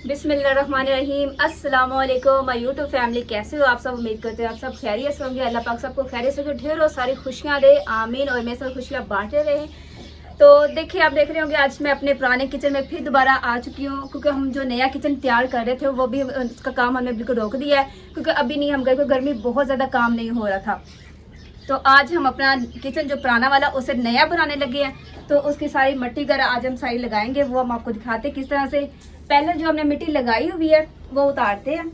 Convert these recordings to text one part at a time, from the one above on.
बिस्मिल्लाहिर्रहमानिर्रहीम। अस्सलाम वालेकुम माय यूट्यूब फैमिली, कैसे हो आप सब? उम्मीद करते हैं आप सब खैरियत से होंगे। अल्लाह पाक सबको खैरियत से ढेरों सारी खुशियाँ दे, आमीन। और मेरे साथ खुशियाँ बांटते रहे। तो देखिए, आप देख रहे होंगे आज मैं अपने पुराने किचन में फिर दोबारा आ चुकी हूँ, क्योंकि हम जो नया किचन तैयार कर रहे थे वो भी उसका काम हमने बिल्कुल रोक दिया है, क्योंकि अभी नहीं हम गए, क्योंकि गर्मी बहुत ज़्यादा काम नहीं हो रहा था। तो आज हम अपना किचन जो पुराना वाला उसे नया बनाने लगे हैं। तो उसकी सारी मिट्टी वगैरह आज हम सारी लगाएंगे, वो हम आपको दिखाते हैं किस तरह से। पहले जो हमने मिट्टी लगाई हुई है वो उतारते हैं।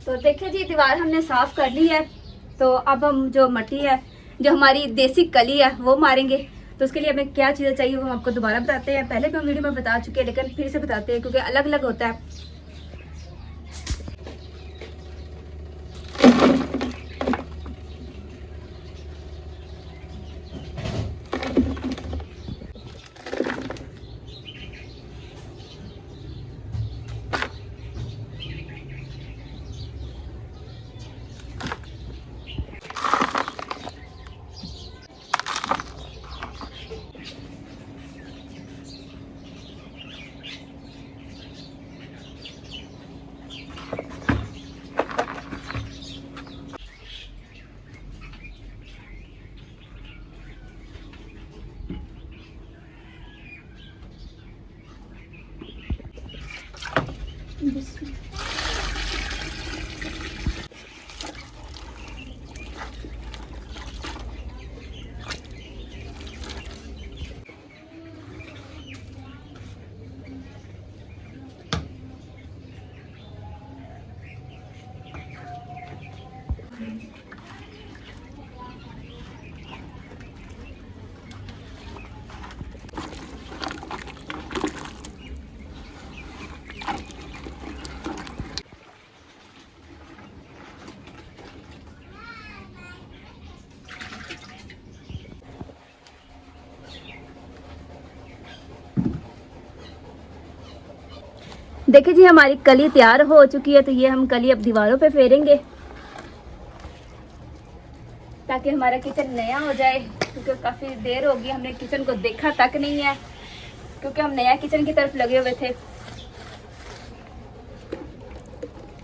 तो देखिए जी, दीवार हमने साफ कर ली है। तो अब हम जो मिट्टी है, जो हमारी देसी कली है, वो मारेंगे। तो उसके लिए हमें क्या चीज़ें चाहिए वो हम आपको दोबारा बताते हैं। पहले भी हम वीडियो में बता चुके हैं, लेकिन फिर से बताते हैं क्योंकि अलग अलग होता है। देखिए जी, हमारी कली तैयार हो चुकी है। तो ये हम कली अब दीवारों पे फेरेंगे ताकि हमारा किचन नया हो जाए, क्योंकि काफ़ी देर होगी हमने किचन को देखा तक नहीं है, क्योंकि हम नया किचन की तरफ लगे हुए थे।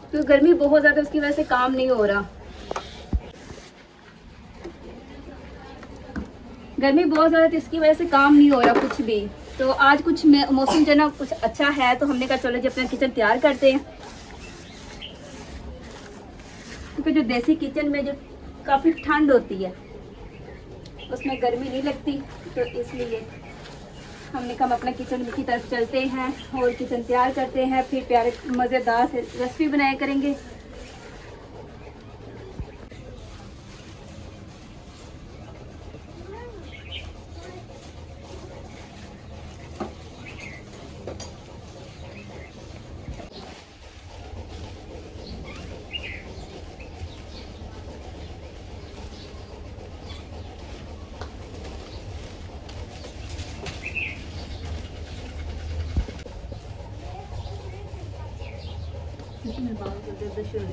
तो गर्मी बहुत ज़्यादा, उसकी वजह से काम नहीं हो रहा। गर्मी बहुत ज़्यादा थी, इसकी वजह से काम नहीं हो रहा कुछ भी। तो आज कुछ मौसम जो है ना कुछ अच्छा है, तो हमने कहा चलो जी अपना किचन तैयार करते हैं, क्योंकि जो देसी किचन में जो काफ़ी ठंड होती है उसमें गर्मी नहीं लगती। तो इसलिए हमने कहा हम अपना किचन की तरफ चलते हैं और किचन तैयार करते हैं, फिर प्यारे मज़ेदार से रेसिपी बनाया करेंगे। मैं बाल कर दे शुरू